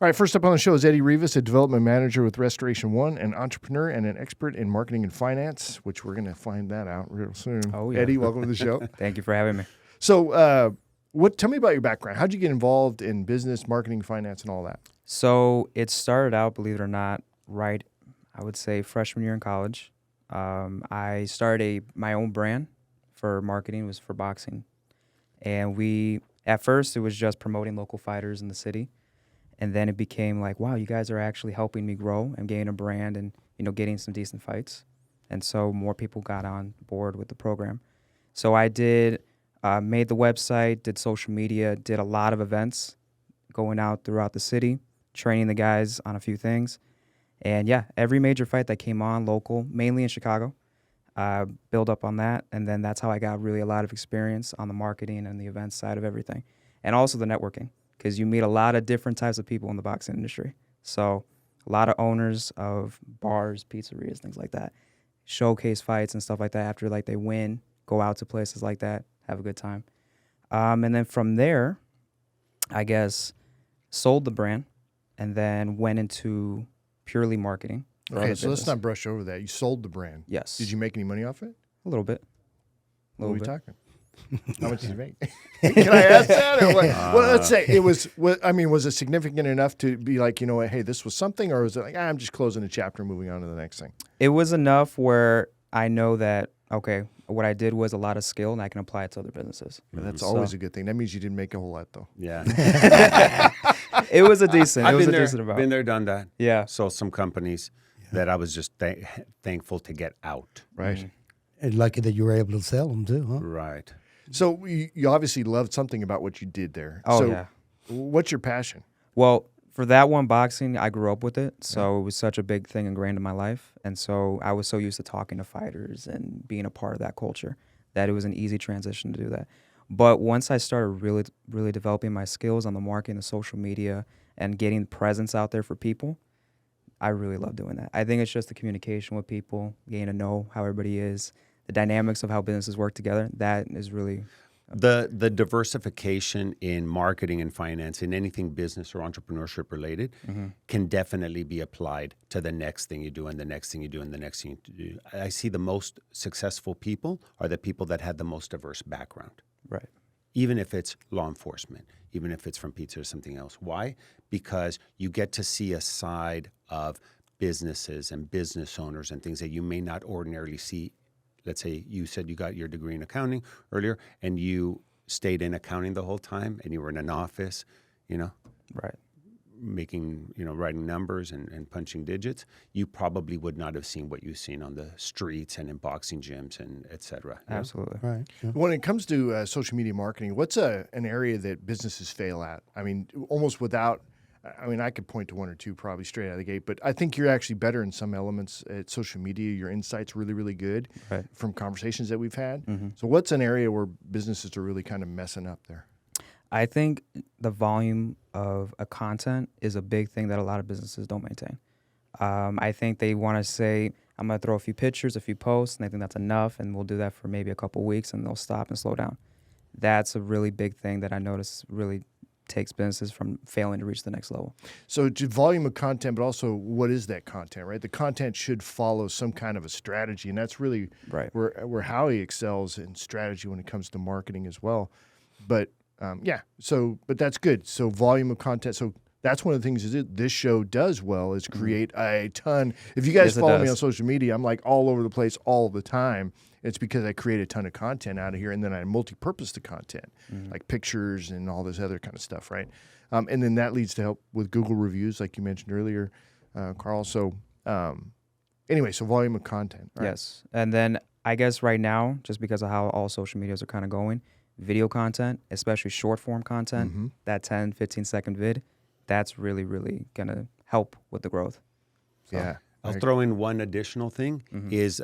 All right, first up on the show is Eddie Rivas, a development manager with Restoration One, an entrepreneur and an expert in marketing and finance, which we're going to find that out real soon. Oh, yeah. Eddie, welcome to the show. Thank you for having me. So tell me about your background. How'd you get involved in business, marketing, finance, and all that? So it started out, believe it or not, right, I would say freshman year in college. I started my own brand for marketing. It was for boxing. And at first, it was just promoting local fighters in the city. And then it became like, wow, you guys are actually helping me grow and gain a brand and, getting some decent fights. And so more people got on board with the program. So I made the website, did social media, did a lot of events, going out throughout the city, training the guys on a few things. And yeah, every major fight that came on local, mainly in Chicago, build up on that. And then that's how I got really a lot of experience on the marketing and the events side of everything. And also the networking, because you meet a lot of different types of people in the boxing industry. So a lot of owners of bars, pizzerias, things like that, showcase fights and stuff like that. After they win, go out to places like that, have a good time. And then from there, I guess, sold the brand and then went into purely marketing. Okay, so let's not brush over that. You sold the brand. Yes. Did you make any money off it? A little bit. What are we talking? How much did you make? Can I ask that? Or what? Well, let's say it was. Was it significant enough to be like, hey, this was something, or was it like, I'm just closing a chapter, and moving on to the next thing? It was enough where I know that what I did was a lot of skill, and I can apply it to other businesses. But that's always a good thing. That means you didn't make a whole lot, though. Yeah. It was a decent. I've been decent amount. Been there, done that. Yeah. So some companies that I was just thankful to get out. Right. Mm-hmm. And lucky that you were able to sell them too, huh? Right. So you obviously loved something about what you did there. Oh, so yeah. What's your passion? Well, for that one, boxing, I grew up with it, so it was such a big thing ingrained in my life. And so I was so used to talking to fighters and being a part of that culture that it was an easy transition to do that. But once I started really, really developing my skills on the marketing, the social media, and getting presence out there for people, I really love doing that. I think it's just the communication with people, getting to know how everybody is, the dynamics of how businesses work together. That is really the diversification in marketing and finance in anything business or entrepreneurship related can definitely be applied to the next thing you do and the next thing you do and the next thing you do. I see the most successful people are the people that had the most diverse background. right. Even if it's law enforcement, even if it's from pizza or something else. Why? Because you get to see a side of businesses and business owners and things that you may not ordinarily see. Let's say you said you got your degree in accounting earlier and you stayed in accounting the whole time and you were in an office, Right. making, writing numbers and punching digits, you probably would not have seen what you've seen on the streets and in boxing gyms and et cetera. Absolutely. Right. Yeah. When it comes to social media marketing, what's an area that businesses fail at? I mean, almost without. I could point to one or two probably straight out of the gate, but I think you're actually better in some elements at social media. Your insight's really, really good Right. from conversations that we've had. Mm-hmm. So what's an area where businesses are really kind of messing up there? I think the volume of a content is a big thing that a lot of businesses don't maintain. I think they want to say, I'm going to throw a few pictures, a few posts, and they think that's enough, and we'll do that for maybe a couple weeks, and they'll stop and slow down. That's a really big thing that I notice really takes businesses from failing to reach the next level. So it's volume of content, but also what is that content, right? The content should follow some kind of a strategy, and that's really Right. where Howie excels in strategy when it comes to marketing as well. But but that's good. So volume of content. So that's one of the things this show does well is create a ton. If you guys Yes, it follow me does. on social media, I'm like all over the place all the time. It's because I create a ton of content out of here, and then I multi-purpose the content, like pictures and all this other kind of stuff, right? And then that leads to help with Google reviews, like you mentioned earlier, Carl. So anyway, so volume of content. Right? Yes. And then I guess right now, just because of how all social medias are kind of going, video content, especially short form content, that 10, 15-second vid, that's really, really going to help with the growth. So, Yeah. I'll throw in one additional thing is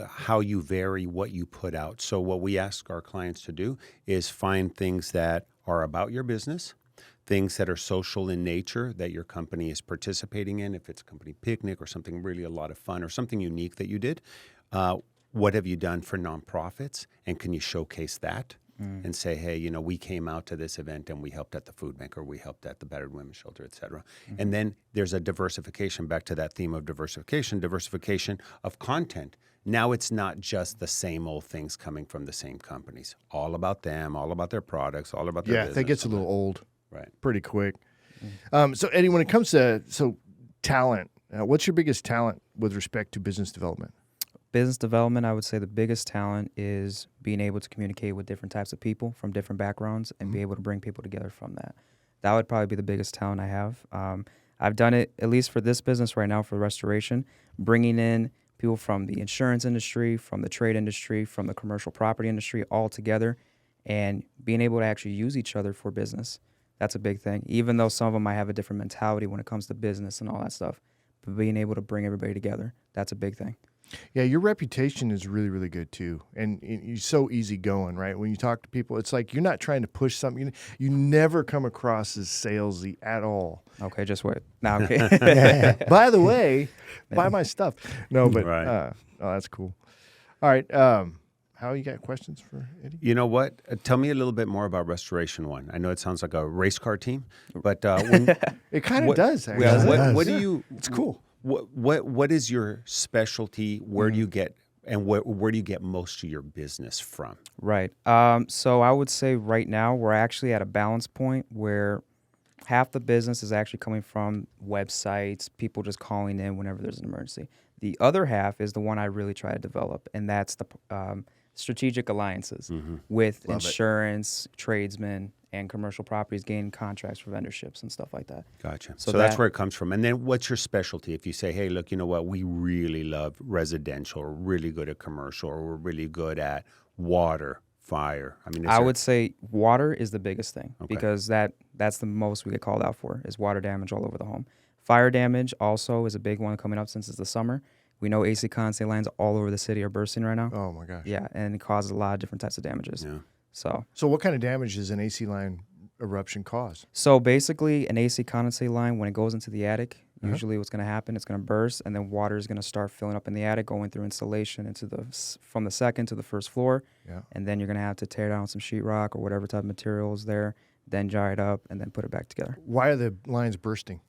how you vary what you put out. So what we ask our clients to do is find things that are about your business, things that are social in nature that your company is participating in, if it's a company picnic or something really a lot of fun or something unique that you did. What have you done for nonprofits, and can you showcase that? and say, hey, you know, we came out to this event and we helped at the food bank, or we helped at the battered women's shelter, et cetera. And then there's a diversification, back to that theme of diversification of content. Now it's not just the same old things coming from the same companies. All about them, all about their products, all about their business. That gets a little old right pretty quick. So, Eddie, when it comes to talent, what's your biggest talent with respect to business development? Business development, I would say the biggest talent is being able to communicate with different types of people from different backgrounds and be able to bring people together from that. That would probably be the biggest talent I have. I've done it, at least for this business right now, for restoration, bringing in people from the insurance industry, from the trade industry, from the commercial property industry all together, and being able to actually use each other for business. That's a big thing. Even though some of them might have a different mentality when it comes to business and all that stuff, but being able to bring everybody together, that's a big thing. Yeah, your reputation is really, really good too, and you're so easygoing, right? When you talk to people, it's like you're not trying to push something. You never come across as salesy at all. Okay, just wait. Now, okay. By the way, buy my stuff. No, but Right. oh, that's cool. All right, how you got questions for Eddie? You know what? Tell me a little bit more about Restoration One. I know it sounds like a race car team, but when, It kind of what- does. Actually. yeah, what do Yeah. you? It's cool. What is your specialty? Where do you get and where do you get most of your business from? Right. So I would say right now we're actually at a balance point where half the business is actually coming from websites, people just calling in whenever there's an emergency. The other half is the one I really try to develop, and that's the strategic alliances with insurance, tradesmen, and commercial properties, gaining contracts for vendorships and stuff like that. Gotcha. So So that's that- where it comes from. And then what's your specialty? If you say, hey, look, you know what? We really love residential, or really good at commercial, or we're really good at water, fire. I mean, I would say water is the biggest thing Okay. because that's the most we get called out for is water damage all over the home. Fire damage also is a big one coming up since it's the summer. We know AC condensate lines all over the city are bursting right now. Oh my gosh. Yeah, and it causes a lot of different types of damages. Yeah. So what kind of damage does an AC line eruption cause? So basically, an AC condensate line, when it goes into the attic, usually what's going to happen, it's going to burst, and then water is going to start filling up in the attic, going through insulation from the second to the first floor. Yeah. And then you're going to have to tear down some sheetrock or whatever type of material is there, then dry it up, and then put it back together. Why are the lines bursting?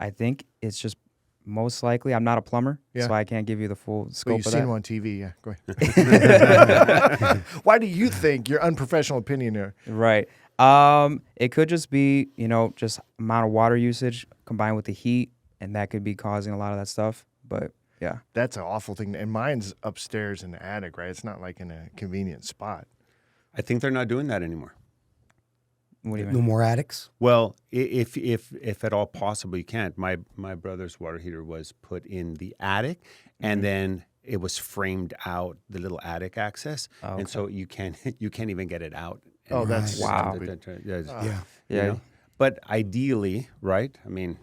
I think it's just most likely, I'm not a plumber, Yeah. so I can't give you the full Well, scope you've of seen that. them on TV. Yeah, go ahead. Why do you think your unprofessional opinion there? Right. It could just be, just amount of water usage combined with the heat, and that could be causing a lot of that stuff. But yeah. That's an awful thing. And mine's upstairs in the attic, right? It's not like in a convenient spot. I think they're not doing that anymore. What do you No mean? more attics. Well, if at all possible, you can't. My brother's water heater was put in the attic, and then it was framed out the little attic access, and so you can't even get it out. Oh, that's Wow. stupid. Yeah. Yeah. But ideally, right? I mean,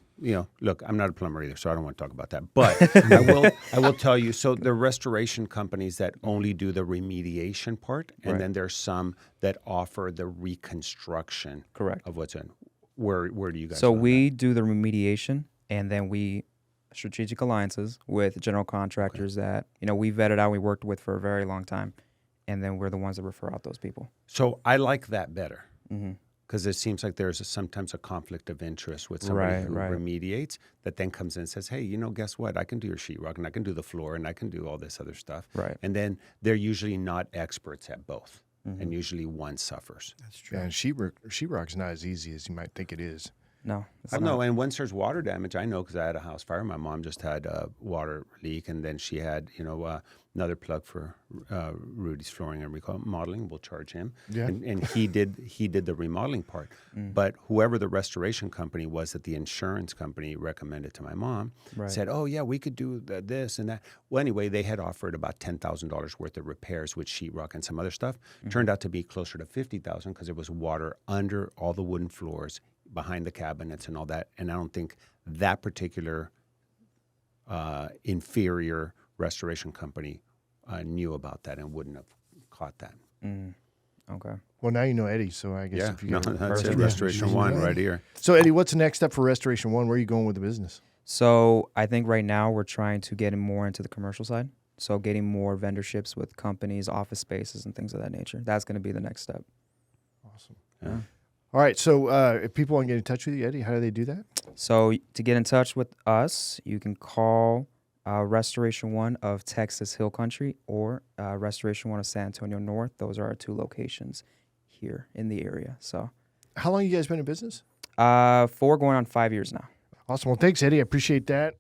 look, I'm not a plumber either, so I don't want to talk about that. But I will tell you. So there are restoration companies that only do the remediation part, and Right. then there's some that offer the reconstruction. Correct. Of what's in. Where do you guys? So go on we do the remediation, and then we strategic alliances with general contractors that we vetted out, we worked with for a very long time, and then we're the ones that refer out those people. that? So I like that better. Mm-hmm. Because it seems like there's sometimes a conflict of interest with somebody who Right. remediates that then comes in and says, hey, guess what? I can do your sheetrock, and I can do the floor, and I can do all this other stuff. Right. And then they're usually not experts at both. And usually one suffers. That's true. Yeah, and sheetrock's not as easy as you might think it is. No. it's Oh, not. no, and once there's water damage, I know because I had a house fire. My mom just had a water leak, and then she had, another plug for Rudy's flooring and remodeling. We'll charge him, Yeah. and he did the remodeling part. But whoever the restoration company was that the insurance company recommended to my mom Right. said, "Oh yeah, we could do this and that." Well, anyway, they had offered about $10,000 worth of repairs with sheetrock and some other stuff. Turned out to be closer to $50,000 because there was water under all the wooden floors, behind the cabinets and all that. And I don't think that particular inferior restoration company knew about that and wouldn't have caught that. Okay. Well, now you know Eddie, so I guess Yeah, if you no, get that's it. Restoration- Restoration One right here. So, Eddie, what's the next step for Restoration One? Where are you going with the business? So I think right now we're trying to get more into the commercial side. So getting more vendorships with companies, office spaces, and things of that nature. That's going to be the next step. Awesome. Yeah. All right. So if people want to get in touch with you, Eddie, how do they do that? So to get in touch with us, you can call Restoration One of Texas Hill Country or Restoration One of San Antonio North. Those are our 2 locations here in the area. So How long you guys been in business? 4 going on 5 years now. Awesome. Well, thanks, Eddie. I appreciate that.